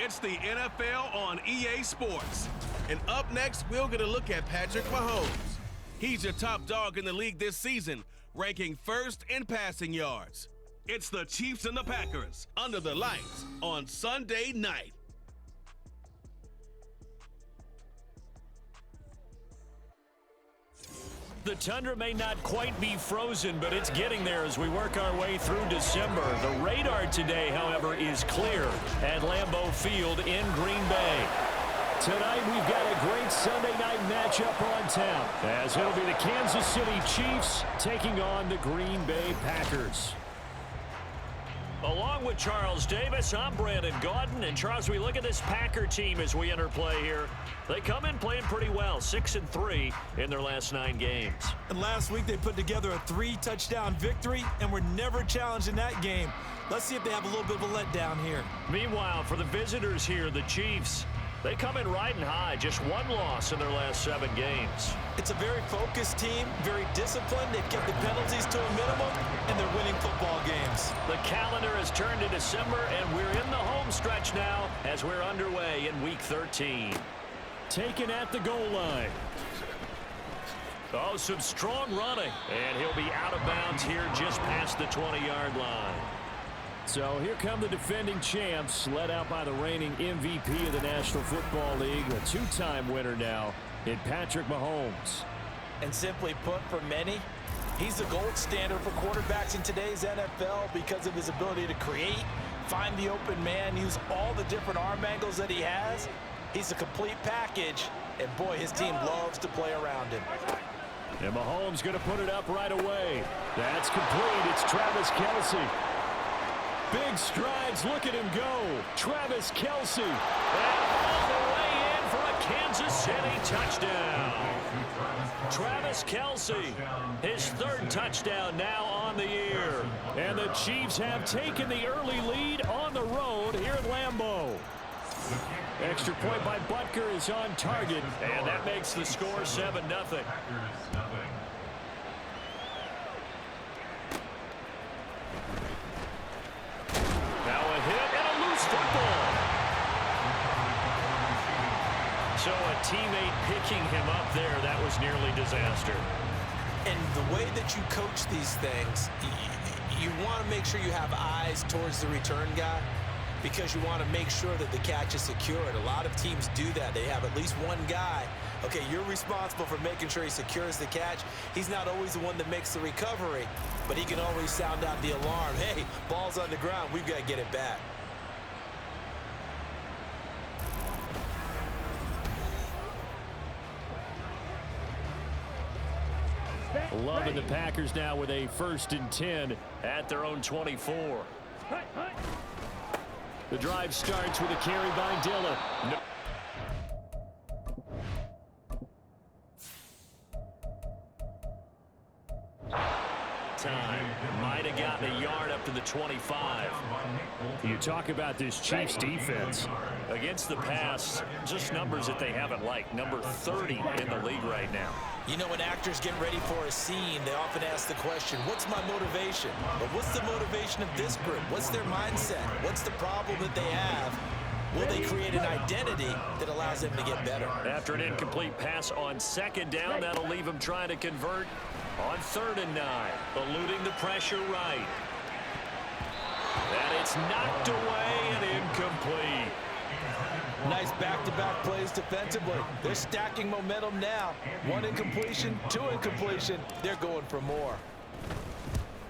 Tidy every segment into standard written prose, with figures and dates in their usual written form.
It's the NFL on EA Sports. And up next, we'll get a look at Patrick Mahomes. He's your top dog in the league this season, ranking first in passing yards. It's the Chiefs and the Packers under the lights on Sunday night. The tundra may not quite be frozen, but it's getting there as we work our way through December. The radar today, however, is clear at Lambeau Field in Green Bay. Tonight, we've got a great Sunday night matchup on tap, as it'll be the Kansas City Chiefs taking on the Green Bay Packers. Along with Charles Davis, I'm Brandon Gaudin. And Charles, we look at this Packer team as we enter play here. They come in playing pretty well, 6-3 in their last 9 games. And last week they put together a 3-touchdown victory and were never challenged in that game. Let's see if they have a little bit of a letdown here. Meanwhile, for the visitors here, the Chiefs, they come in riding high, just 1 loss in their last 7 games. It's a very focused team, very disciplined. They've kept the penalties to a minimum, and they're winning football games. The calendar has turned to December, and we're in the home stretch now as we're underway in Week 13. Taken at the goal line. Oh, some strong running, and he'll be out of bounds here just past the 20-yard line. So here come the defending champs, led out by the reigning MVP of the National Football League, a 2-time winner now in Patrick Mahomes. And simply put, for many, he's the gold standard for quarterbacks in today's NFL because of his ability to create, find the open man, use all the different arm angles that he has. He's a complete package, and boy, his team loves to play around him. And Mahomes going to put it up right away. That's complete. It's Travis Kelce. Big strides, look at him go. Travis Kelce. And all the way in for a Kansas City touchdown. Travis Kelce, his 3rd touchdown now on the year. And the Chiefs have taken the early lead on the road here at Lambeau. Extra point by Butker is on target, and that makes the score 7-0. So a teammate picking him up there, that was nearly disaster. And the way that you coach these things, you want to make sure you have eyes towards the return guy because you want to make sure that the catch is secured. A lot of teams do that. They have at least one guy. Okay, you're responsible for making sure he secures the catch. He's not always the one that makes the recovery, but he can always sound out the alarm. Hey, ball's on the ground. We've got to get it back. Loving the Packers now with a 1st and 10 at their own 24. The drive starts with a carry by Dillon. Might have gotten a yard up to the 25. You talk about this Chiefs defense. Against the pass, just numbers that they haven't liked. Number 30 in the league right now. You know, when actors get ready for a scene, they often ask the question, what's my motivation? But what's the motivation of this group? What's their mindset? What's the problem that they have? Will they create an identity that allows them to get better? After an incomplete pass on 2nd down, that'll leave them trying to convert on 3rd and 9, eluding the pressure right. And it's knocked away and incomplete. Nice back-to-back plays defensively. They're stacking momentum now. 1 incompletion, 2 incompletion. They're going for more.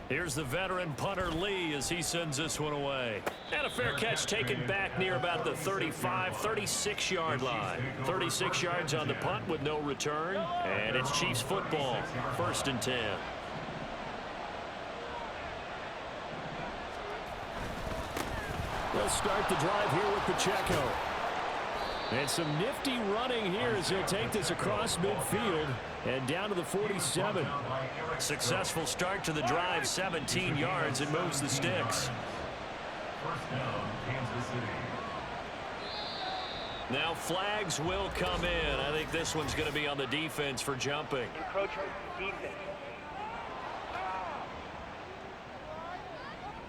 Here's the veteran punter Lee as he sends this one away. And a fair catch taken back near about the 35, 36-yard line. 36 yards on the punt with no return. And it's Chiefs football, 1st and 10. They'll start the drive here with Pacheco. And some nifty running here as he'll take this across midfield and down to the 47. Successful start to the drive, 17 yards, and moves the sticks. Now flags will come in. I think this one's going to be on the defense for jumping. Encroachment defense.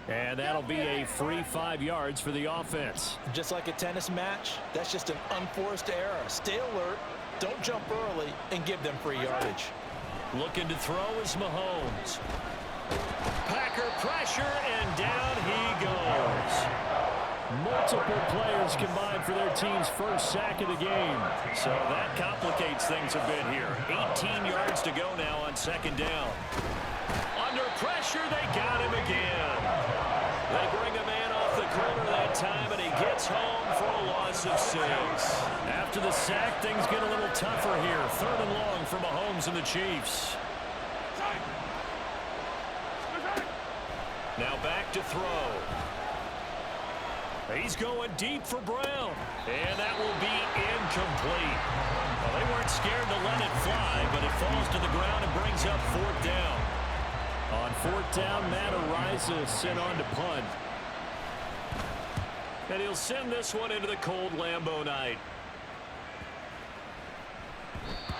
And that'll be a free 5 yards for the offense. Just like a tennis match, that's just an unforced error. Stay alert, don't jump early, and give them free yardage. Looking to throw is Mahomes. Packer pressure, and down he goes. Multiple players combined for their team's first sack of the game. So that complicates things a bit here. 18 yards to go now on second down. Under pressure, they got him again. They bring a man off the corner that time, and he gets home for a loss of 6. After the sack, things get a little tougher here. 3rd and long for Mahomes and the Chiefs. Now back to throw. He's going deep for Brown. And that will be incomplete. Well, they weren't scared to let it fly, but it falls to the ground and brings up 4th down. On 4th down, Matt Araiza sent on to punt. And he'll send this one into the cold Lambeau night.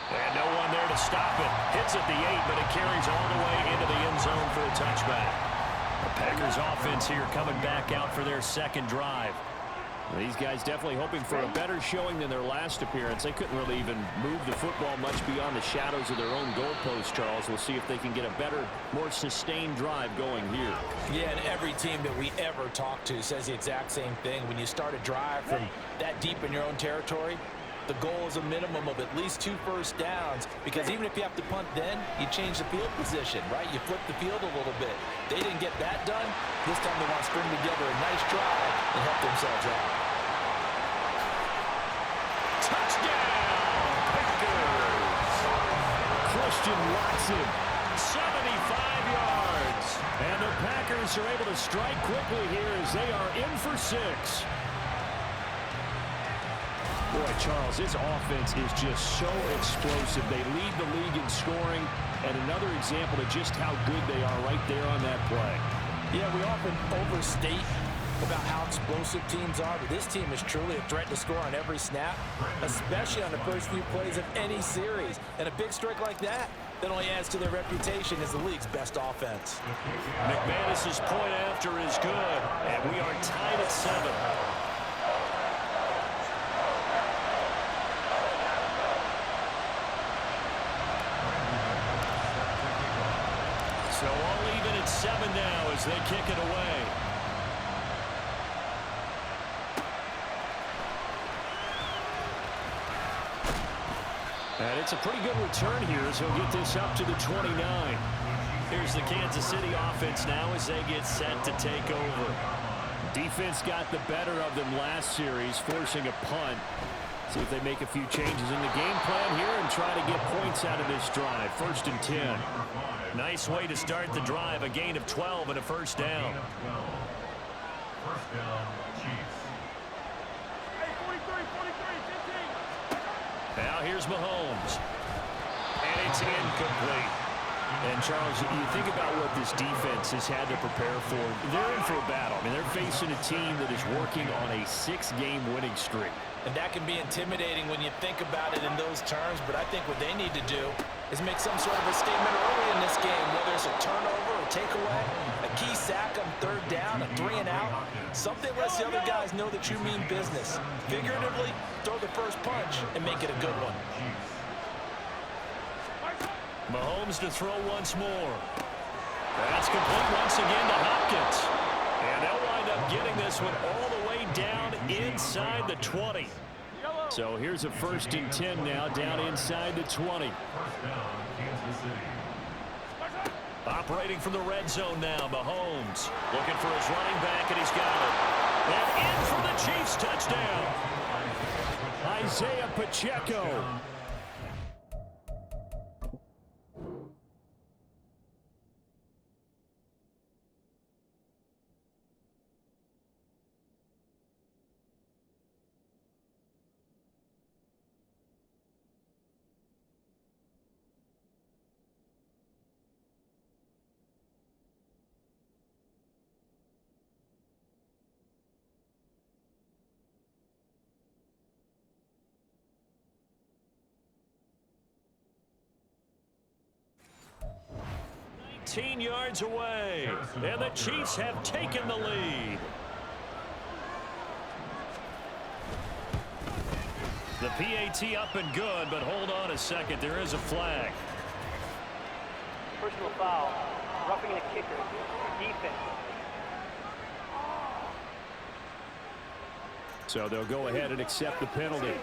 And no one there to stop it. Hits at the 8, but it carries all the way into the end zone for a touchback. The Packers offense here coming back out for their second drive. These guys definitely hoping for a better showing than their last appearance. They couldn't really even move the football much beyond the shadows of their own goalpost, Charles. We'll see if they can get a better, more sustained drive going here. Yeah, and every team that we ever talk to says the exact same thing. When you start a drive from that deep in your own territory, the goal is a minimum of at least 2 first downs, because even if you have to punt then, you change the field position, right? You flip the field a little bit. They didn't get that done. This time they want to string together a nice drive and help themselves out. Touchdown, Packers! Christian Watson, 75 yards. And the Packers are able to strike quickly here as they are in for 6. Boy, Charles, this offense is just so explosive. They lead the league in scoring, and another example of just how good they are right there on that play. Yeah, we often overstate about how explosive teams are, but this team is truly a threat to score on every snap, especially on the first few plays of any series. And a big strike like that only adds to their reputation as the league's best offense. McManus's point after is good, and we are tied at 7. So all even at 7 now as they kick it away. And it's a pretty good return here as he'll get this up to the 29. Here's the Kansas City offense now as they get set to take over. Defense got the better of them last series, forcing a punt. See if they make a few changes in the game plan here and try to get points out of this drive. 1st and 10. Nice way to start the drive. A gain of 12 and a first down. First down, Chiefs. Hey, 43, 15. Now here's Mahomes. And it's incomplete. And, Charles, you think about what this defense has had to prepare for. They're in for a battle. I mean, they're facing a team that is working on a 6-game winning streak. And that can be intimidating when you think about it in those terms, but I think what they need to do is make some sort of a statement early in this game, whether it's a turnover, a takeaway, a key sack on 3rd down, a 3 and out. Something lets the other guys know that you mean business. Figuratively, throw the first punch and make it a good one. Mahomes to throw once more. That's complete once again to Hopkins. And they'll wind up getting this one all the way down inside the 20. So here's a 1st and 10 now down inside the 20. Operating from the red zone now, Mahomes looking for his running back, and he's got it. And in for the Chiefs touchdown. Isaiah Pacheco. 14 yards away. And the Chiefs have taken the lead. The PAT up and good, but hold on a second. There is a flag. Personal foul. Roughing the kicker. Defense. So they'll go ahead and accept the penalty.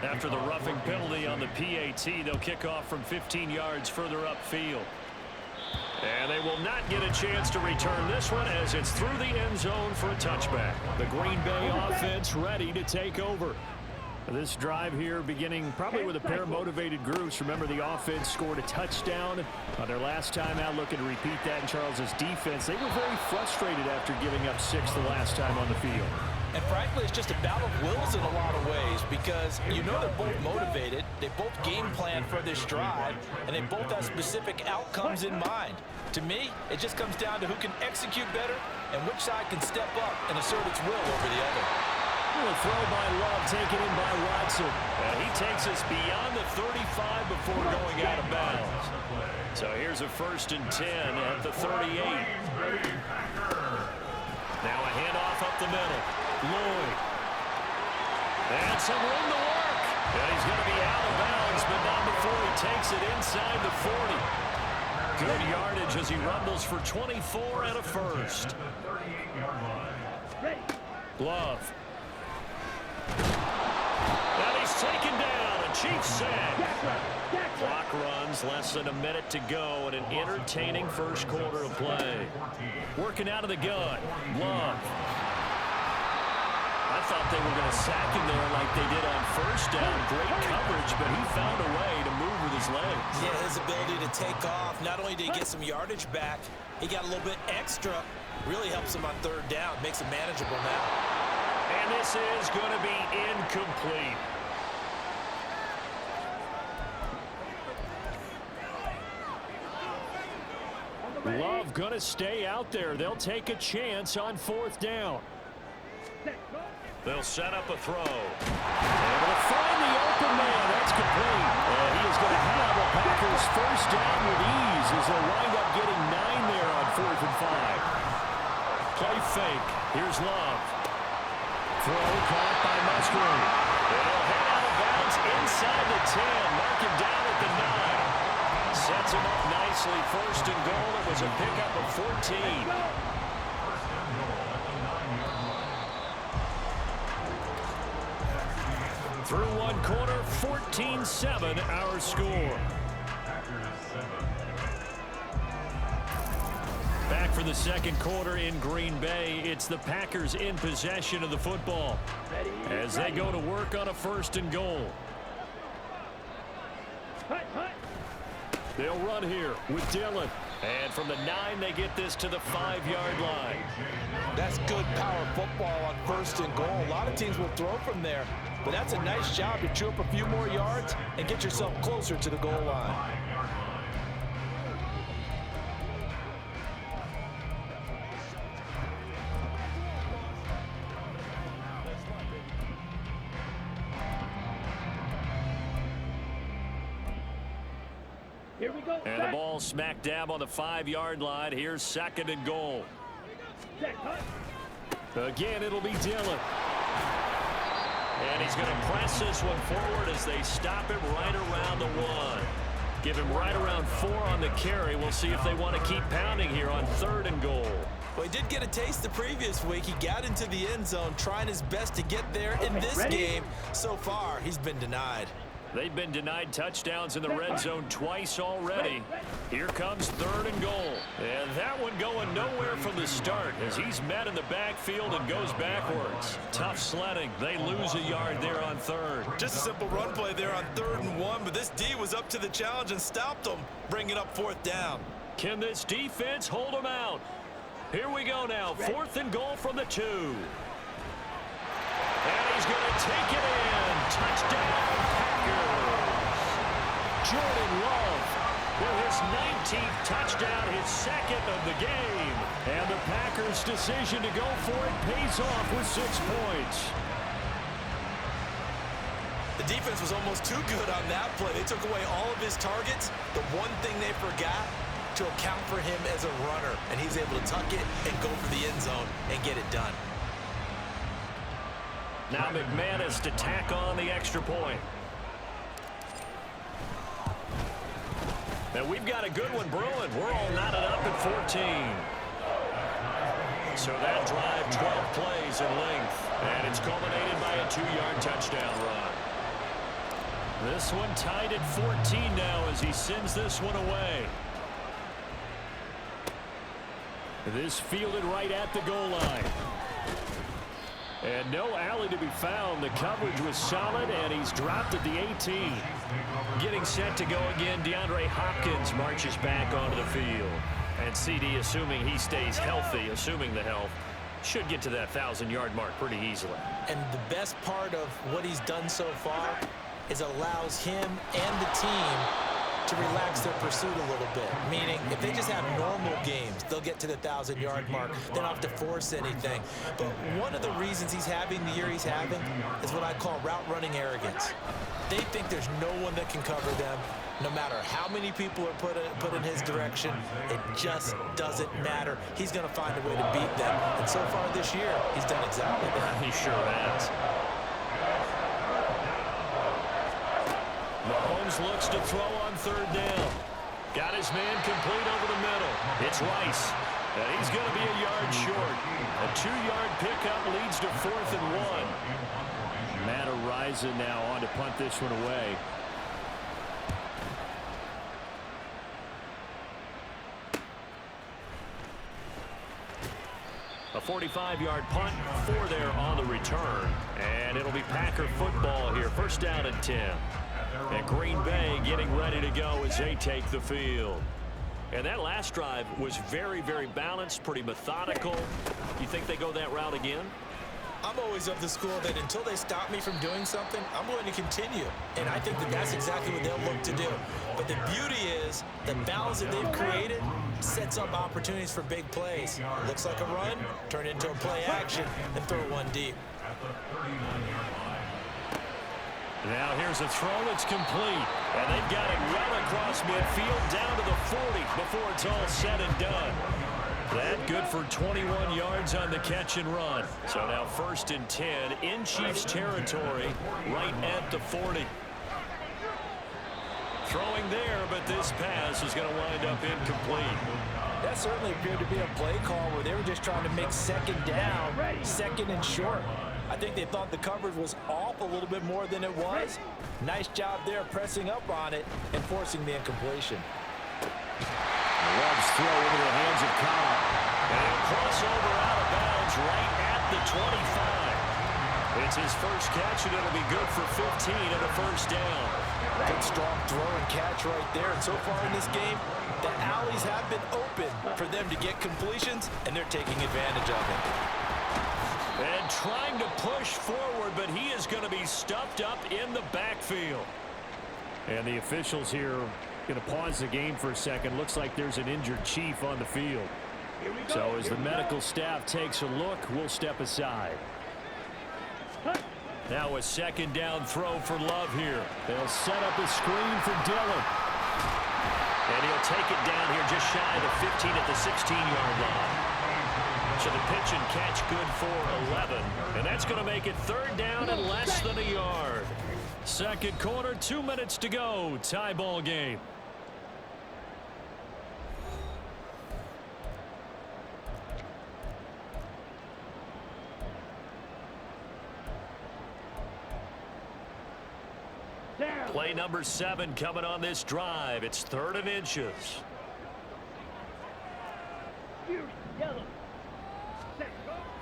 After the roughing penalty on the PAT, they'll kick off from 15 yards further upfield. And they will not get a chance to return this one as it's through the end zone for a touchback. The Green Bay offense ready to take over. This drive here beginning probably with a pair of motivated groups. Remember, the offense scored a touchdown on their last time out. Looking to repeat that in Charles's defense. They were very frustrated after giving up 6 the last time on the field. And frankly, it's just a battle of wills in a lot of ways because you know they're both motivated, they both game plan for this drive, and they both have specific outcomes in mind. To me, it just comes down to who can execute better and which side can step up and assert its will over the other. A throw by Love, taken in by Watson. And he takes us beyond the 35 before going out of bounds. So here's a 1st and 10 at the 38. Now a handoff up the middle. Lloyd. And some room to work. And he's going to be out of bounds, but not before he takes it inside the 40. Good yardage as he rumbles for 24 and a first. Love. And he's taken down. A Chiefs sack. Clock runs, less than a minute to go, and an entertaining first quarter of play. Working out of the gun. Love. I thought they were going to sack him there like they did on first down. Great coverage, but he found a way to move with his legs. Yeah, his ability to take off. Not only did he get some yardage back, he got a little bit extra. Really helps him on 3rd down. Makes it manageable now. And this is going to be incomplete. Love going to stay out there. They'll take a chance on 4th down. They'll set up a throw. Able to find the open man. That's complete. And he is going to have the Packers 1st down with ease as they'll wind up getting 9 there on 4th and 5. Play fake. Here's Love. Throw caught by Musgrave. They'll head out of bounds inside the 10. Mark him down at the 9. Sets him up nicely. 1st and goal. It was a pickup of 14. Through one quarter, 14-7 our score. Back for the second quarter in Green Bay. It's the Packers in possession of the football as they go to work on a 1st and goal. They'll run here with Dillon. And from the 9, they get this to the 5-yard line. That's good power football on 1st and goal. A lot of teams will throw from there, but that's a nice job to chew up a few more yards and get yourself closer to the goal line. And the ball smack dab on the 5-yard line. Here's 2nd and goal. Again, it'll be Dillon. And he's going to press this one forward as they stop him right around the 1. Give him right around 4 on the carry. We'll see if they want to keep pounding here on 3rd and goal. Well, he did get a taste the previous week. He got into the end zone, trying his best to get there in this game. So far, he's been denied. They've been denied touchdowns in the red zone twice already. Here comes 3rd and goal. And that one going nowhere from the start as he's met in the backfield and goes backwards. Tough sledding. They lose a yard there on 3rd. Just a simple run play there on 3rd and 1, but this D was up to the challenge and stopped him, bringing up 4th down. Can this defense hold them out? Here we go now. 4th and goal from the 2. And he's going to take it in. Touchdown, Packers. Jordan Love with his 19th touchdown, his 2nd of the game. And the Packers' decision to go for it pays off with 6 points. The defense was almost too good on that play. They took away all of his targets. The one thing they forgot, to account for him as a runner, and he's able to tuck it and go for the end zone and get it done. Now McManus to tack on the extra point. And we've got a good one brewing. We're all knotted up at 14. So that drive, 12 plays in length. And it's culminated by a 2-yard touchdown run. This one tied at 14 now as he sends this one away. This fielded right at the goal line. And no alley to be found. The coverage was solid, and he's dropped at the 18. Getting set to go again, DeAndre Hopkins marches back onto the field. And CD, assuming he stays healthy, assuming the health, should get to that 1,000-yard mark pretty easily. And the best part of what he's done so far is allows him and the team to relax their pursuit a little bit. Meaning, if they just have normal games, they'll get to the 1,000-yard mark. They don't have to force anything. But one of the reasons he's having the year he's having is what I call route running arrogance. They think there's no one that can cover them. No matter how many people are put in his direction, it just doesn't matter. He's going to find a way to beat them. And so far this year, he's done exactly that. He sure has. Mahomes looks to throw on 3rd down. Got his man complete over the middle. It's Rice. And he's going to be a yard short. A 2-yard pickup leads to 4th and 1. Matt Araiza now on to punt this one away. A 45-yard punt, 4 there on the return. And it'll be Packer football here. 1st down and 10. And Green Bay getting ready to go as they take the field. And that last drive was very, very balanced, pretty methodical. You think they go that route again? I'm always of the school that until they stop me from doing something, I'm going to continue. And I think that that's exactly what they'll look to do. But the beauty is the balance that they've created sets up opportunities for big plays. Looks like a run, turn into a play action, and throw one deep. Now here's a throw. It's complete. And they've got it well across midfield down to the 40 before it's all said and done. That good for 21 yards on the catch and run. So now 1st and 10 in Chiefs territory right at the 40. Throwing there, but this pass is going to wind up incomplete. That certainly appeared to be a play call where they were just trying to make 2nd down, 2nd and short. I think they thought the coverage was off a little bit more than it was. Nice job there pressing up on it and forcing the incompletion. Love's throw into the hands of Cobb. And a crossover out of bounds right at the 25. It's his first catch, and it'll be good for 15 and a 1st down. Good strong throw and catch right there. And so far in this game, the alleys have been open for them to get completions, and they're taking advantage of it. And trying to push forward, but he is going to be stuffed up in the backfield. And the officials here going to pause the game for a second. Looks like there's an injured Chief on the field. So as the medical staff takes a look, we'll step aside. Now a 2nd down throw for Love here. They'll set up a screen for Dillon. And he'll take it down here just shy of the 15 at the 16-yard line. So the pitch and catch good for 11. And that's going to make it 3rd down and less than a yard. 2nd quarter, 2 minutes to go. Tie ball game. Play number 7 coming on this drive. It's 3rd and inches.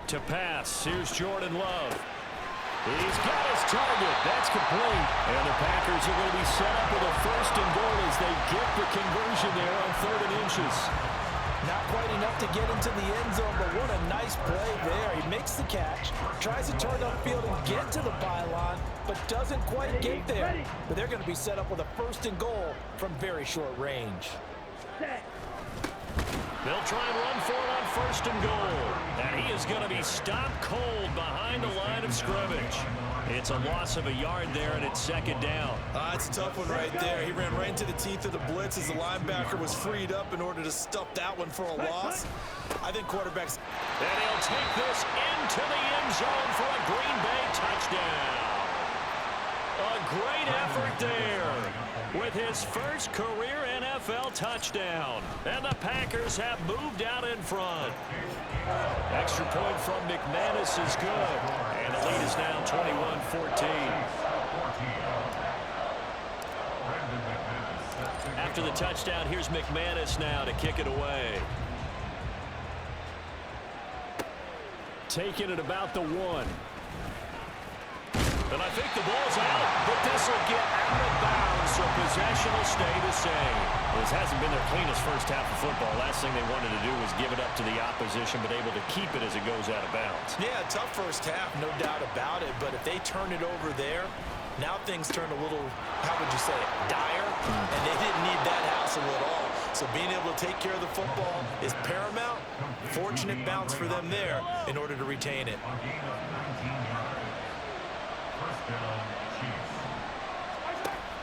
To pass. Here's Jordan Love. He's got his target. That's complete. And the Packers are going to be set up with a 1st and goal as they get the conversion there on 3rd and inches. Not quite enough to get into the end zone, but what a nice play there. He makes the catch, tries to turn upfield and get to the pylon, but doesn't quite get there. But they're going to be set up with a 1st and goal from very short range. They'll try and run for it on first and goal. And he is going to be stopped cold behind the line of scrimmage. It's a loss of a yard there, and it's second down. It's a tough one right there. He ran right into the teeth of the blitz as the linebacker was freed up in order to stuff that one for a loss. I think quarterbacks... And he'll take this into the end zone for a Green Bay touchdown. A great effort there with his first career NFL touchdown. And the Packers have moved out in front. Extra point from McManus is good. And the lead is now 21-14. After the touchdown, here's McManus now to kick it away. Taking it about the 1. And I think the ball's out, but this will get out of bounds, so possession will stay the same. This hasn't been their cleanest first half of football. Last thing they wanted to do was give it up to the opposition, but able to keep it as it goes out of bounds. Yeah, tough first half, no doubt about it. But if they turn it over there, now things turn a little, how would you say it, dire? And they didn't need that hassle at all. So being able to take care of the football is paramount. Fortunate bounce for them there in order to retain it.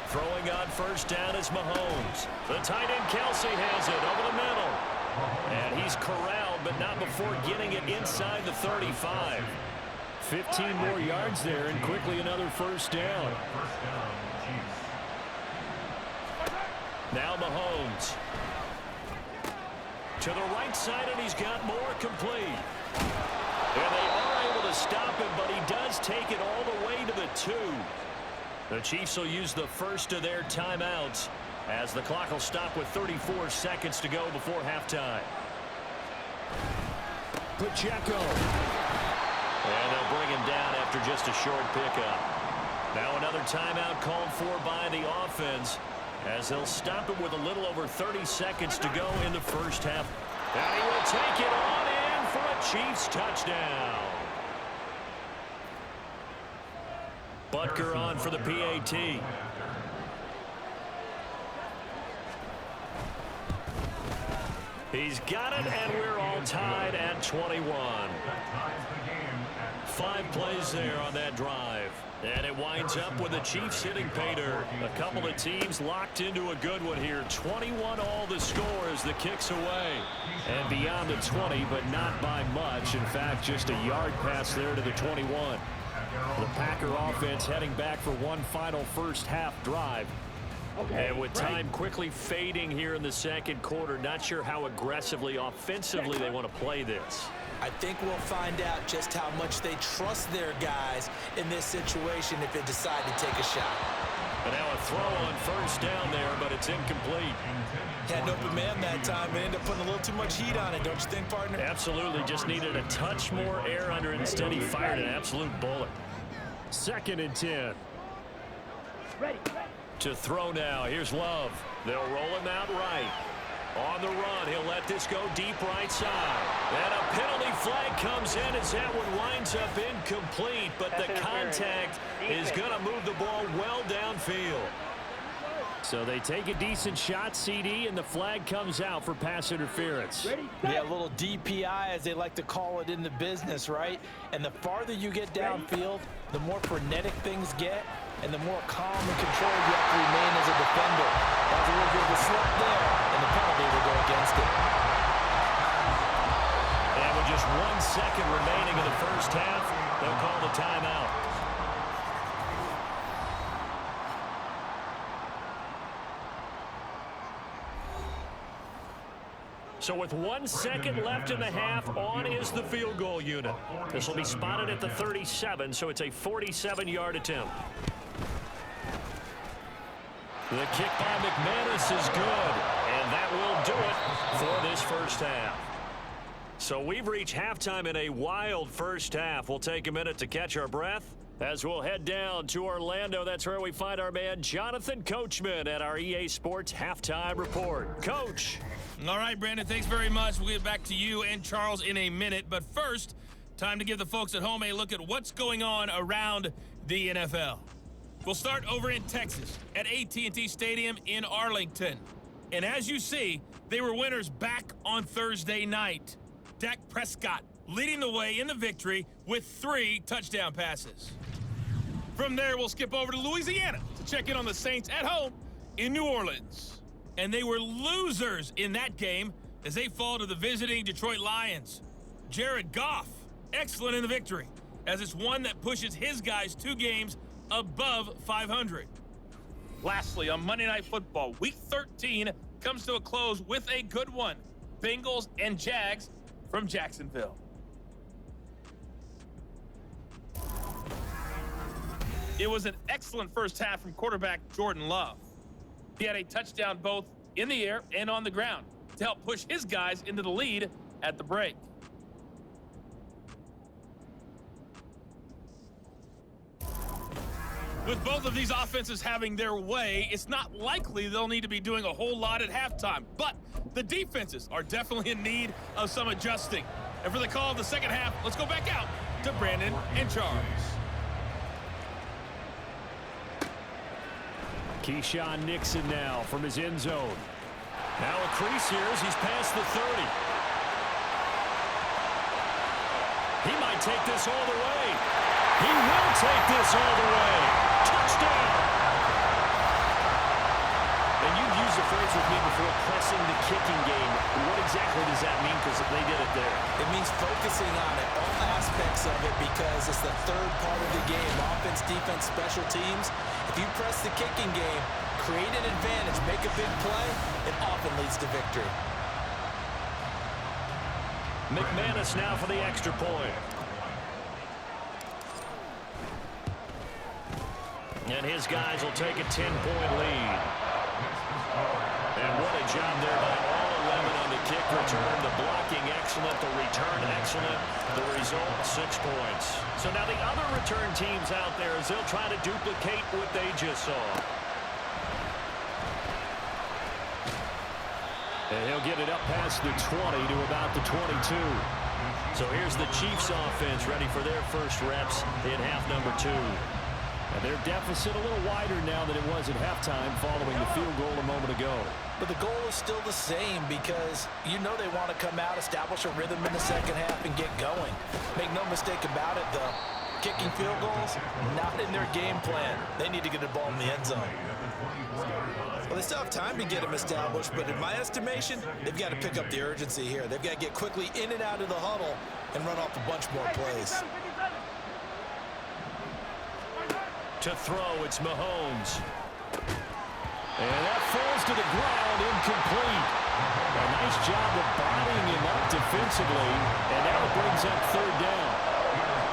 Throwing on first down is Mahomes. The tight end Kelsey has it over the middle. And he's corralled, but not before getting it inside the 35. 15 more yards there, and quickly another first down. Now Mahomes. To the right side, and he's got more complete. And they are able to stop him, but he does take it all the way to the 2. The Chiefs will use the first of their timeouts as the clock will stop with 34 seconds to go before halftime. Pacheco. And they'll bring him down after just a short pickup. Now another timeout called for by the offense as they'll stop it with a little over 30 seconds to go in the first half. And he will take it on in for a Chiefs touchdown. Butker on for the PAT. He's got it, and we're all tied at 21. 5 plays there on that drive. And it winds up with the Chiefs hitting pay dirt. A couple of teams locked into a good one here. 21 all the score as the kick's away. And beyond the 20, but not by much. In fact, just a yard pass there to the 21. The Packer offense heading back for one final first half drive. And with time quickly fading here in the second quarter, not sure how aggressively, offensively they want to play this. I think we'll find out just how much they trust their guys in this situation if they decide to take a shot. And now a throw on first down there, but it's incomplete. Had an open man that time and ended up putting a little too much heat on it, don't you think, partner? Absolutely, just needed a touch more air under it. Instead, he fired an absolute bullet. 2nd and 10. Ready. To throw now. Here's Love. They'll roll him out right. On the run, he'll let this go deep right side. And a penalty flag comes in as that one winds up incomplete, but the contact is going to move the ball well downfield. So they take a decent shot, CD, and the flag comes out for pass interference. Yeah, a little DPI, as they like to call it in the business, right? And the farther you get downfield, the more frenetic things get, and the more calm and controlled you have to remain as a defender. That's a little bit of a slip there, and the penalty will go against it. And with just 1 second remaining in the first half, they'll call the timeout. So with 1 second left in the half, on is the field goal unit. This will be spotted at the 37, so it's a 47-yard attempt. The kick by McManus is good, and that will do it for this first half. So we've reached halftime in a wild first half. We'll take a minute to catch our breath as we'll head down to Orlando. That's where we find our man Jonathan Coachman at our EA Sports Halftime Report. Coach. All right, Brandon, thanks very much. We'll get back to you and Charles in a minute. But first, time to give the folks at home a look at what's going on around the NFL. We'll start over in Texas at AT&T Stadium in Arlington. And as you see, they were winners back on Thursday night. Dak Prescott leading the way in the victory with 3 touchdown passes. From there, we'll skip over to Louisiana to check in on the Saints at home in New Orleans. And they were losers in that game as they fall to the visiting Detroit Lions. Jared Goff, excellent in the victory, as it's one that pushes his guys 2 games above 500. Lastly, on Monday Night Football, Week 13 comes to a close with a good one. Bengals and Jags from Jacksonville. It was an excellent first half from quarterback Jordan Love. He had a touchdown both in the air and on the ground to help push his guys into the lead at the break. With both of these offenses having their way, it's not likely they'll need to be doing a whole lot at halftime. But the defenses are definitely in need of some adjusting. And for the call of the second half, let's go back out to Brandon and Charles. Keyshawn Nixon now from his end zone. Now a crease here as he's past the 30. He might take this all the way. He will take this all the way. Touchdown! And you've used the phrase with me before, pressing the kicking game. What exactly does that mean? Because they did it there. It means focusing on it, all aspects of it, because it's the third part of the game. Offense, defense, special teams. If you press the kicking game, create an advantage, make a big play, it often leads to victory. McManus now for the extra point. And his guys will take a 10-point lead. And what a job there by all 11 on the kick return. The blocking excellent, the return excellent. The result, 6 points. So now the other return teams out there as they'll try to duplicate what they just saw. And he'll get it up past the 20 to about the 22. So here's the Chiefs offense ready for their first reps in half number 2. And their deficit a little wider now than it was at halftime following the field goal a moment ago. But the goal is still the same because you know they want to come out, establish a rhythm in the second half, and get going. Make no mistake about it, though. Kicking field goals, not in their game plan. They need to get the ball in the end zone. Well, they still have time to get them established, but in my estimation, they've got to pick up the urgency here. They've got to get quickly in and out of the huddle and run off a bunch more plays. To throw, it's Mahomes. And that falls to the ground, incomplete. A nice job of bodying him up defensively, and now it brings up third down.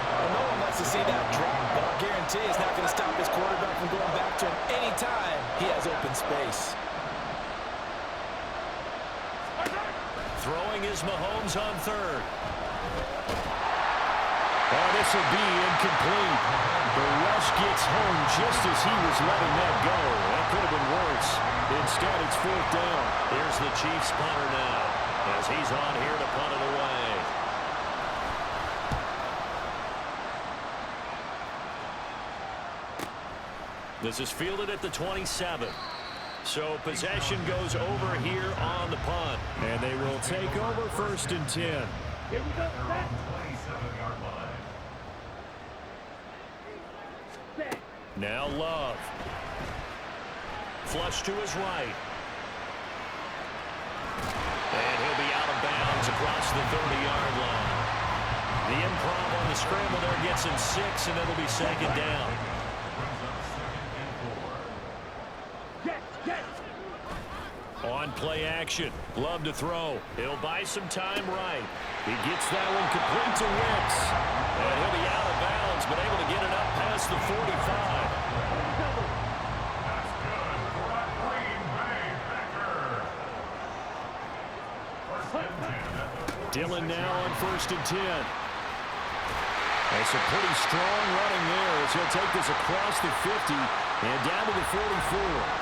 Well, no one likes to see that drop, but I'll guarantee it's not going to stop his quarterback from going back to him anytime he has open space. Throwing is Mahomes on third. Oh, this will be incomplete. The rush gets home just as he was letting that go. That could have been worse. Instead, it's fourth down. Here's the Chiefs punter now as he's on here to punt it away. This is fielded at the 27. So possession goes over here on the punt. And they will take over first and 10. Here we go. 27-yard line. Now Love. Flush to his right. And he'll be out of bounds across the 30-yard line. The improv on the scramble there gets him 6, and it'll be second down. On play action. Love to throw. He'll buy some time right. He gets that one complete to Wicks. And he'll be out of bounds, but able to get it up past the 45. That's good for a Green Bay Packer. First and 10. Dylan now on first and 10. That's a pretty strong running there as he'll take this across the 50 and down to the 44.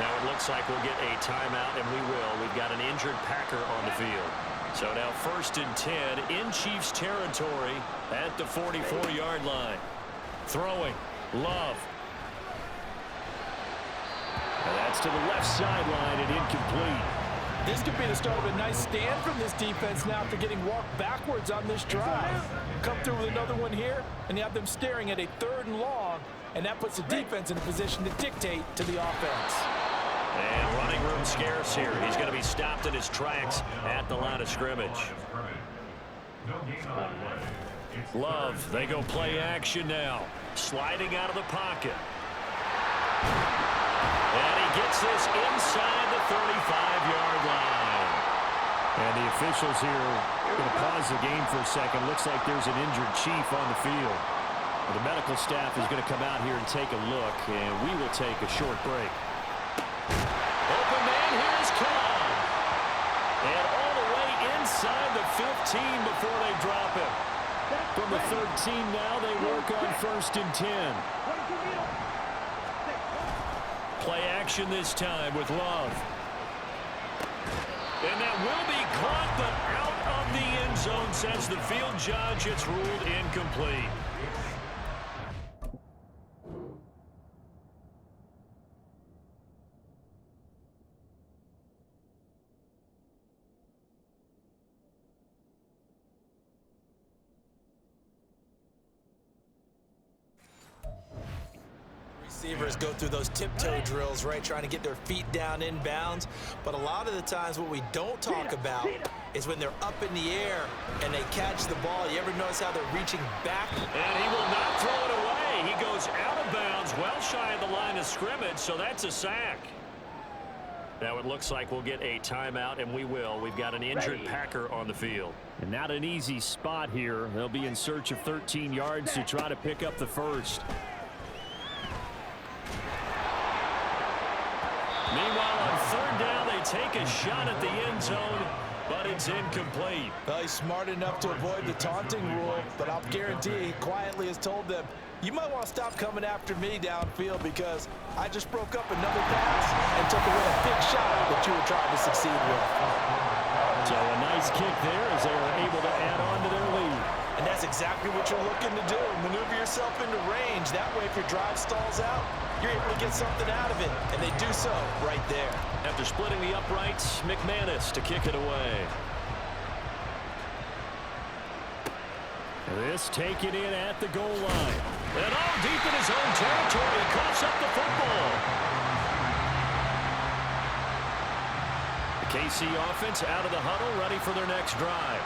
Now it looks like we'll get a timeout, and we will. We've got an injured Packer on the field. So now first and 10 in Chiefs territory at the 44-yard line. Throwing. Love. And that's to the left sideline and incomplete. This could be the start of a nice stand from this defense now after getting walked backwards on this drive. Come through with another one here, and you have them staring at a 3rd and long, and that puts the defense in a position to dictate to the offense. And running room scarce here. He's going to be stopped in his tracks at the line of scrimmage. Love, they go play action now. Sliding out of the pocket. And he gets this inside the 35-yard line. And the officials here are going to pause the game for a second. Looks like there's an injured chief on the field. The medical staff is going to come out here and take a look, and we will take a short break. Open man, here is Cobb. And all the way inside the 15 before they drop him. From the 13 now, they work on 1st and 10. Play action this time with Love. And that will be caught, but out of the end zone, says the field judge. It's ruled incomplete. Receivers go through those tiptoe drills, right, trying to get their feet down inbounds. But a lot of the times what we don't talk about is when they're up in the air and they catch the ball. You ever notice how they're reaching back? And he will not throw it away. He goes out of bounds, well shy of the line of scrimmage, so that's a sack. Now it looks like we'll get a timeout, and we will. We've got an injured Packer on the field. And not an easy spot here. They'll be in search of 13 yards to try to pick up the first. Meanwhile, on 3rd down, they take a shot at the end zone, but it's incomplete. Well, he's smart enough to avoid the taunting rule, but I'll guarantee he quietly has told them, you might want to stop coming after me downfield because I just broke up another pass and took away a big shot that you were trying to succeed with. So a nice kick there as they were able to add on to their lead. And that's exactly what you're looking to do. Maneuver yourself into range. That way, if your drive stalls out, you're able to get something out of it. And they do so right there. After splitting the uprights, McManus to kick it away. This taken in at the goal line. And all deep in his own territory, he coughs up the football. The KC offense out of the huddle, ready for their next drive.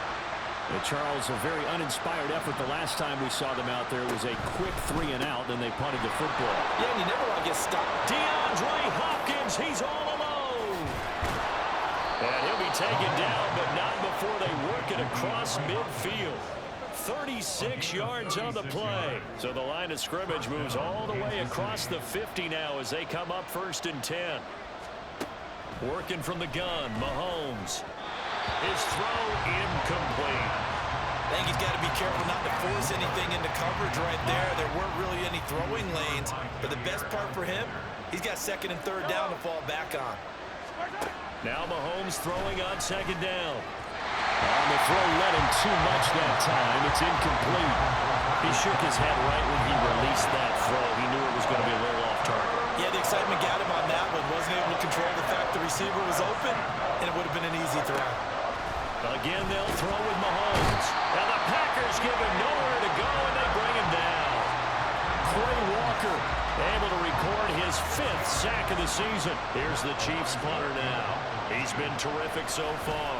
And Charles, a very uninspired effort the last time we saw them out there. It was a quick 3 and out, then they punted the football. Yeah, and you never want to get stopped. DeAndre Hopkins, he's all alone. And he'll be taken down, but not before they work it across midfield. 36 yards on the play. So the line of scrimmage moves all the way across the 50 now as they come up 1st and 10. Working from the gun, Mahomes. His throw incomplete. I think he's got to be careful not to force anything into coverage right there. There weren't really any throwing lanes. But the best part for him, he's got 2nd and 3rd down to fall back on. Now Mahomes throwing on 2nd down. And the throw led him too much that time. It's incomplete. He shook his head right when he released that throw. He knew it was going to be a little off target. Yeah, the excitement got him on that one. Wasn't able to control the fact the receiver was open, and it would have been an easy throw. Again, they'll throw with Mahomes. And the Packers give him nowhere to go, and they bring him down. Quay Walker able to record his 5th sack of the season. Here's the Chiefs punter now. He's been terrific so far.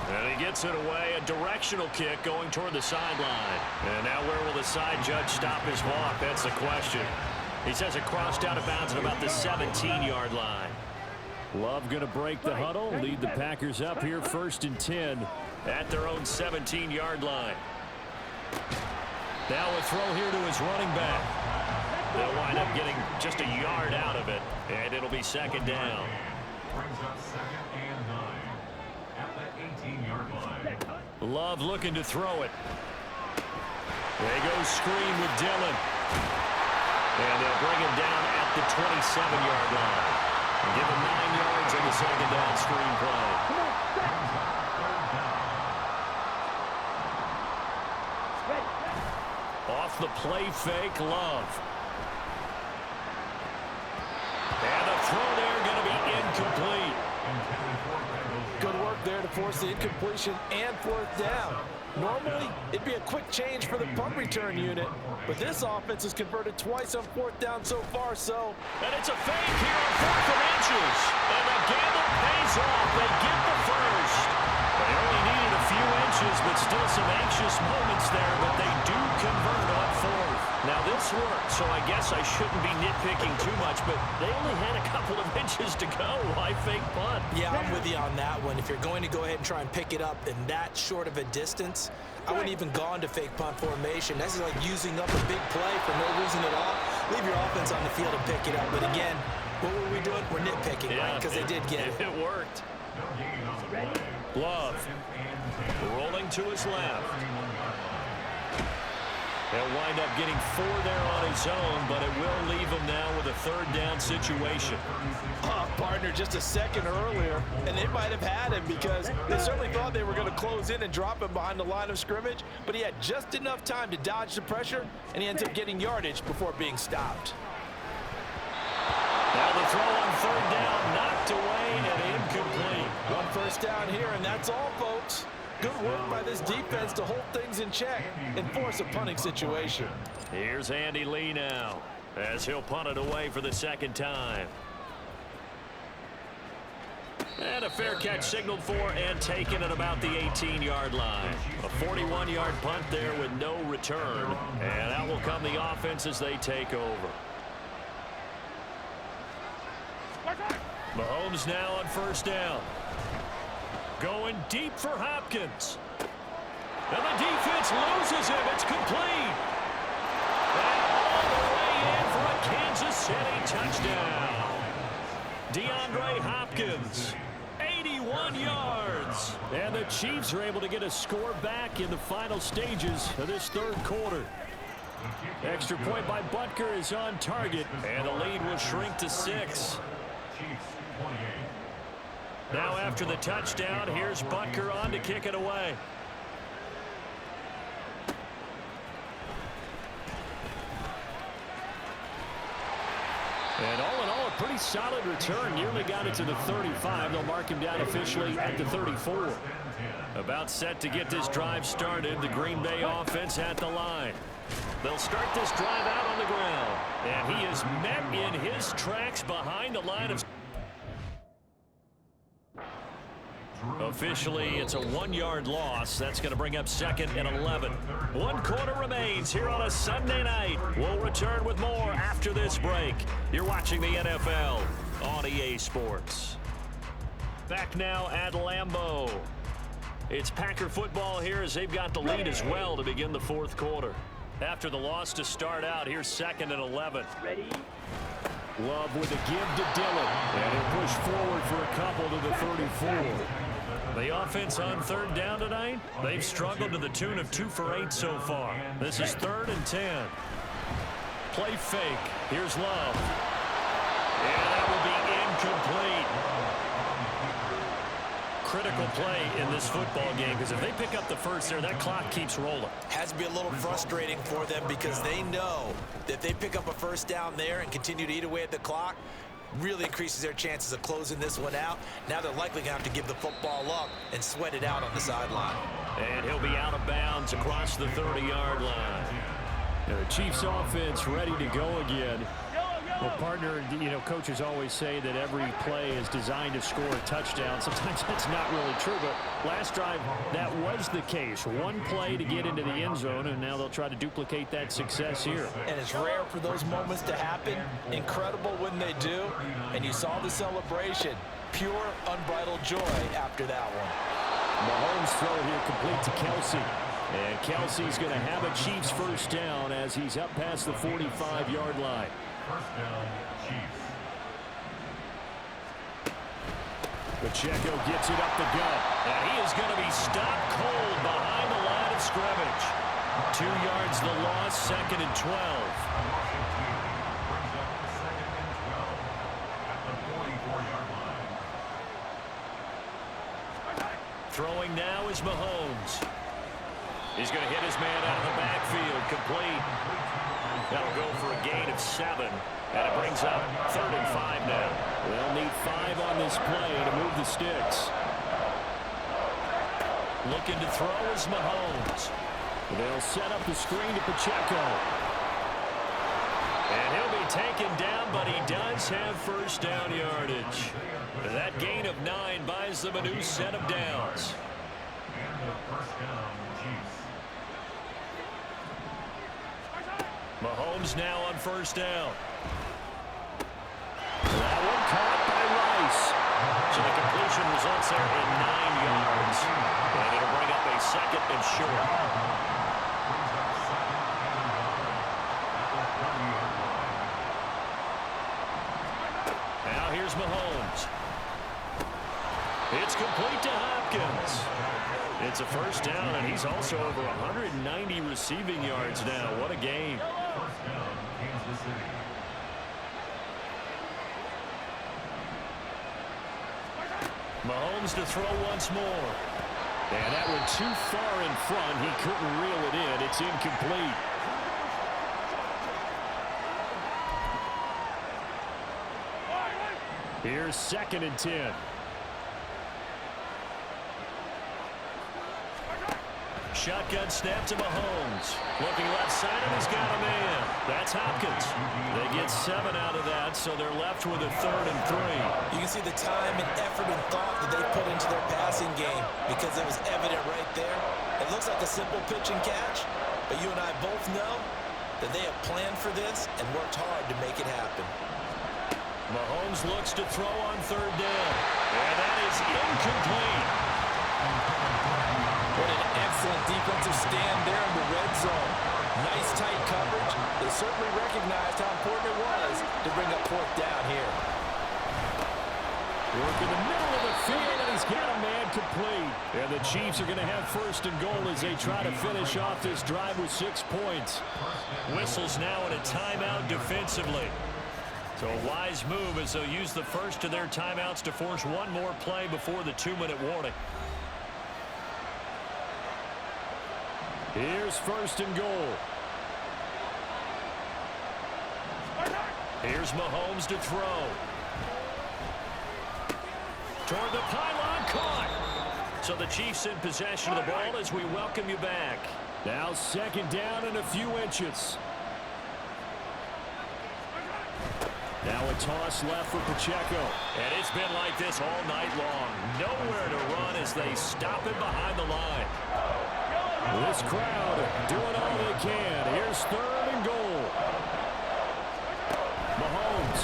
And he gets it away, a directional kick going toward the sideline. And now where will the side judge stop his walk? That's the question. He says it crossed out of bounds at about the 17-yard line. Love going to break the huddle, lead the Packers up here 1st and 10 at their own 17-yard line. Now a throw here to his running back. They'll wind up getting just a yard out of it, and it'll be 2nd down. Brings up 2nd and 9 at the 18-yard line. Love looking to throw it. They go screen with Dillon. And they'll bring him down at the 27-yard line. And give him 9 yards on the 2nd down screen play. Off the play fake, Love. And a throw there going to be incomplete. force the incompletion and fourth down. Normally, it'd be a quick change for the punt return unit, but this offense has converted twice on fourth down so far, so... And it's a fake here on 4th and inches. And the gamble pays off. They get the first. They only needed a few inches, but still some anxious moments there, but they do convert on 4th. Now, this worked, so I guess I shouldn't be nitpicking too much, but they only had a couple of inches to go. Why fake punt? Yeah, I'm with you on that one. If you're going to go ahead and try and pick it up in that short of a distance, I wouldn't even go into fake punt formation. That's like using up a big play for no reason at all. Leave your offense on the field and pick it up. But again, what were we doing? We're nitpicking, right? Because they did get it. It worked. Love rolling to his left. He'll wind up getting 4 there on his own, but it will leave him now with a 3rd down situation. Partner just a second earlier, and they might have had him because they certainly thought they were going to close in and drop him behind the line of scrimmage, but he had just enough time to dodge the pressure, and he ends up getting yardage before being stopped. Now the throw on 3rd down, knocked away and incomplete. 1 first down here, and that's all, folks. Good work by this defense to hold things in check and force a punting situation. Here's Andy Lee now, as he'll punt it away for the 2nd time. And a fair catch signaled for and taken at about the 18-yard line. A 41-yard punt there with no return. And out will come the offense as they take over. Mahomes now on 1st down. Going deep for Hopkins. And the defense loses him. It's complete. And all the way in for a Kansas City touchdown. DeAndre Hopkins, 81 yards. And the Chiefs are able to get a score back in the final stages of this 3rd quarter. Extra point by Butker is on target, and the lead will shrink to 6. Now after the touchdown, here's Butker on to kick it away. And all in all, a pretty solid return. Nearly got it to the 35. They'll mark him down officially at the 34. About set to get this drive started. The Green Bay offense at the line. They'll start this drive out on the ground. And he is met in his tracks behind the line of... Officially, it's a 1-yard loss. That's going to bring up 2nd and 11. 1 quarter remains here on a Sunday night. We'll return with more after this break. You're watching the NFL on EA Sports. Back now at Lambeau. It's Packer football here as they've got the lead as well to begin the 4th quarter. After the loss to start out, here's 2nd and 11. Ready? Love with a give to Dillon. And he'll push forward for a couple to the 34. The offense on 3rd down tonight, they've struggled to the tune of 2 for 8 so far. This is 3rd and 10. Play fake. Here's Love. And that will be incomplete. Critical play in this football game because if they pick up the first there, that clock keeps rolling. Has to be a little frustrating for them because they know that if they pick up a 1st down there and continue to eat away at the clock, really increases their chances of closing this one out. Now they're likely going to have to give the football up and sweat it out on the sideline. And he'll be out of bounds across the 30-yard line. The Chiefs offense ready to go again. Well, partner, you know, coaches always say that every play is designed to score a touchdown. Sometimes that's not really true, but last drive, that was the case. 1 play to get into the end zone, and now they'll try to duplicate that success here. And it's rare for those moments to happen. Incredible when they do. And you saw the celebration. Pure, unbridled joy after that one. Mahomes throw here complete to Kelce. And Kelce's going to have a Chiefs 1st down as he's up past the 45-yard line. 1st down, Chiefs. Pacheco gets it up the gut. And he is going to be stopped cold behind the line of scrimmage. 2 yards the loss, 2nd and 12. Brings up 2nd and 12 at the 44-yard line. Throwing now is Mahomes. He's going to hit his man out of the backfield. Complete. That'll go for a gain of 7. And it brings up 3rd and 5 now. They'll need 5 on this play to move the sticks. Looking to throw is Mahomes. They'll set up the screen to Pacheco. And he'll be taken down, but he does have first down yardage. That gain of 9 buys them a new set of downs. And the first down, Chiefs. Mahomes now on first down. That one caught by Rice. So the completion results there in 9 yards. And it'll bring up a second and short. Now here's Mahomes. It's complete to Hopkins. It's a first down, and he's also over 190 receiving yards now. What a game. First down, Kansas City. Mahomes to throw once more. And that one too far in front. He couldn't reel it in. It's incomplete. Here's 2nd and 10. Shotgun snap to Mahomes. Looking left side, and he's got a man. That's Hopkins. They get 7 out of that, so they're left with a 3rd and 3. You can see the time and effort and thought that they put into their passing game because it was evident right there. It looks like a simple pitch and catch, but you and I both know that they have planned for this and worked hard to make it happen. Mahomes looks to throw on 3rd down, and that is incomplete. What an excellent defensive stand there in the red zone. Nice tight coverage. They certainly recognized how important it was to bring up 4th down here. Work in the middle of the field, and he's got a man complete. And the Chiefs are going to have 1st and goal as they try to finish off this drive with 6 points. Whistles now in a timeout defensively. So a wise move as they'll use the first of their timeouts to force one more play before the 2-minute warning. Here's 1st and goal. Here's Mahomes to throw. Toward the pylon, caught. So the Chiefs in possession of the ball as we welcome you back. Now 2nd down and a few inches. Now a toss left for Pacheco. And it's been like this all night long. Nowhere to run as they stop him behind the line. This crowd doing all they can. Here's 3rd and goal. Mahomes.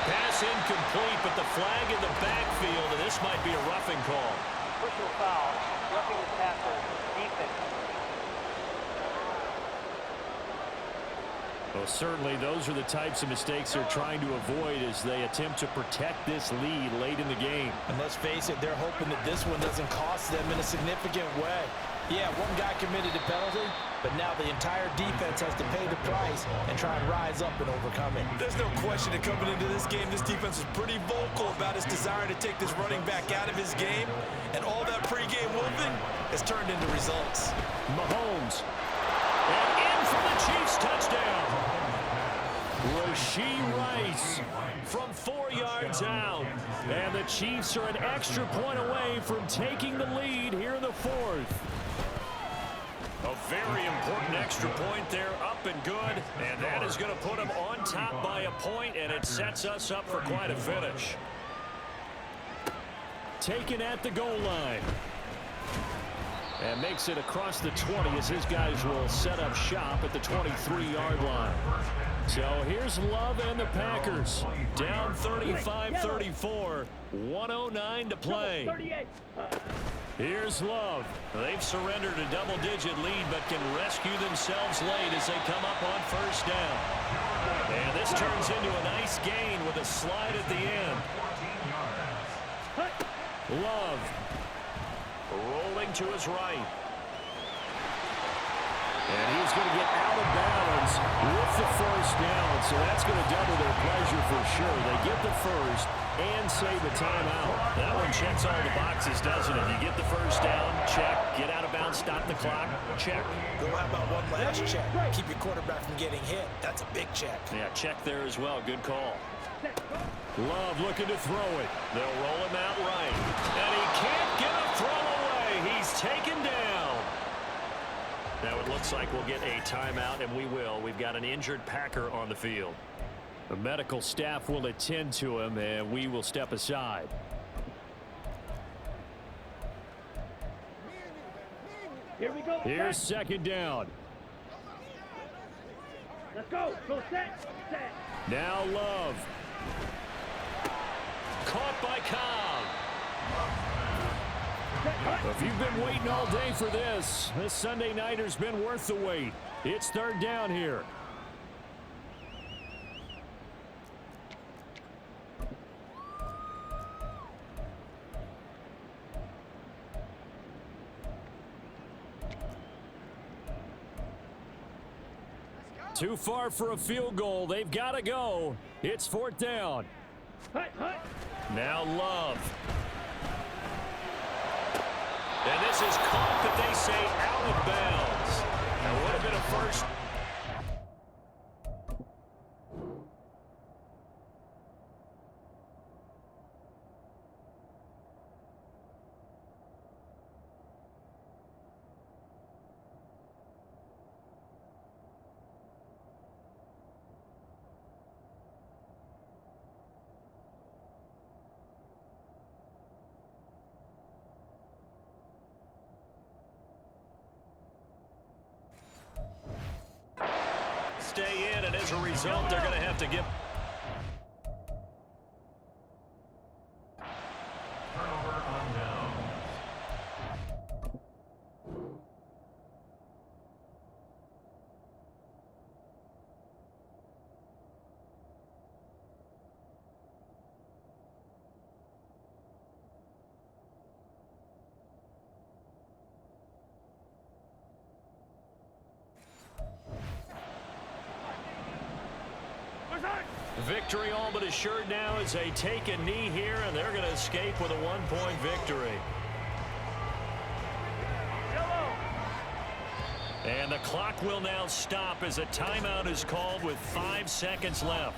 Pass incomplete, but the flag in the backfield, and this might be a roughing call. Personal foul. Roughing the passer. Defense. Well, certainly those are the types of mistakes they're trying to avoid as they attempt to protect this lead late in the game. And let's face it, they're hoping that this one doesn't cost them in a significant way. Yeah, one guy committed a penalty, but now the entire defense has to pay the price and try and rise up and overcome it. There's no question that coming into this game, this defense was pretty vocal about his desire to take this running back out of his game, and all that pregame wolfing has turned into results. Mahomes. And in for the Chiefs touchdown. Rashee Rice from 4 yards out. And the Chiefs are an extra point away from taking the lead here in the 4th. A very important extra point there, up and good. And that is going to put them on top by a point, and it sets us up for quite a finish. Taken at the goal line. And makes it across the 20 as his guys will set up shop at the 23-yard line. So here's Love and the Packers. Down 35-34. 1:09 to play. Here's Love. They've surrendered a double-digit lead but can rescue themselves late as they come up on 1st down. And this turns into a nice gain with a slide at the end. Love. Rolling to his right. And he's going to get out of bounds with the 1st down. So that's going to double their pleasure for sure. They get the 1st and save a timeout. That one checks all the boxes, doesn't it? You get the 1st down, check. Get out of bounds, stop the clock, check. Go how about one last check? Keep your quarterback from getting hit. That's a big check. Yeah, check there as well. Good call. Love looking to throw it. They'll roll him out right. And he can't get a throw away. He taken down. Now it looks like we'll get a timeout, and we will. We've got an injured Packer on the field. The medical staff will attend to him, and we will step aside. Here we go. Here's second down. Let's go. Go set. Set. Now Love. Caught by Cobb. If you've been waiting all day for this Sunday nighter's been worth the wait. It's third down here. Too far for a field goal. They've got to go. It's fourth down. Now Love. And this is caught, but they say out of bounds. That would have been a first. Stay in, and as a result, they're going to have to give. Turnover on down. Victory all but assured now as they take a knee here, and they're going to escape with a 1-point victory. And the clock will now stop as a timeout is called with 5 seconds left.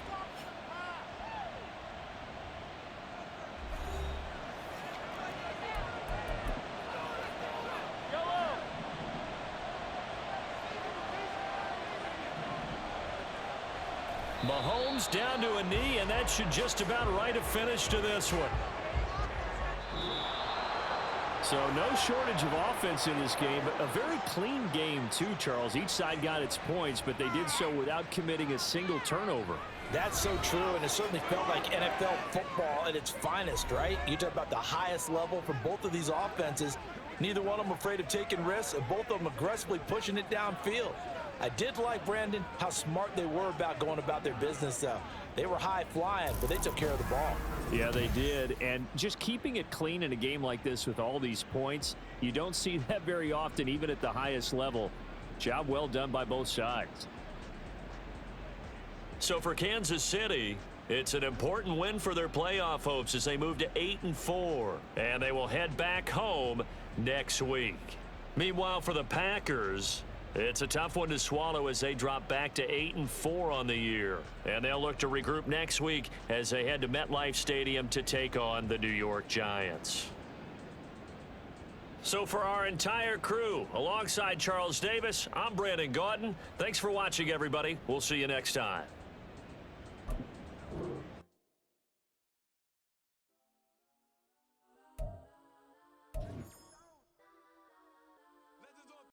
Mahomes down to a knee, and that should just about write a finish to this one. So no shortage of offense in this game, but a very clean game too, Charles. Each side got its points, but they did so without committing a single turnover. That's so true, and it certainly felt like NFL football at its finest, right? You talk about the highest level for both of these offenses. Neither one of them afraid of taking risks, and both of them aggressively pushing it downfield. I did like, Brandon, how smart they were about going about their business, though. They were high-flying, but they took care of the ball. Yeah, they did. And just keeping it clean in a game like this with all these points, you don't see that very often, even at the highest level. Job well done by both sides. So for Kansas City, it's an important win for their playoff hopes as they move to 8-4. And they will head back home next week. Meanwhile, for the Packers, it's a tough one to swallow as they drop back to 8-4 on the year. And they'll look to regroup next week as they head to MetLife Stadium to take on the New York Giants. So for our entire crew, alongside Charles Davis, I'm Brandon Gaudin. Thanks for watching, everybody. We'll see you next time.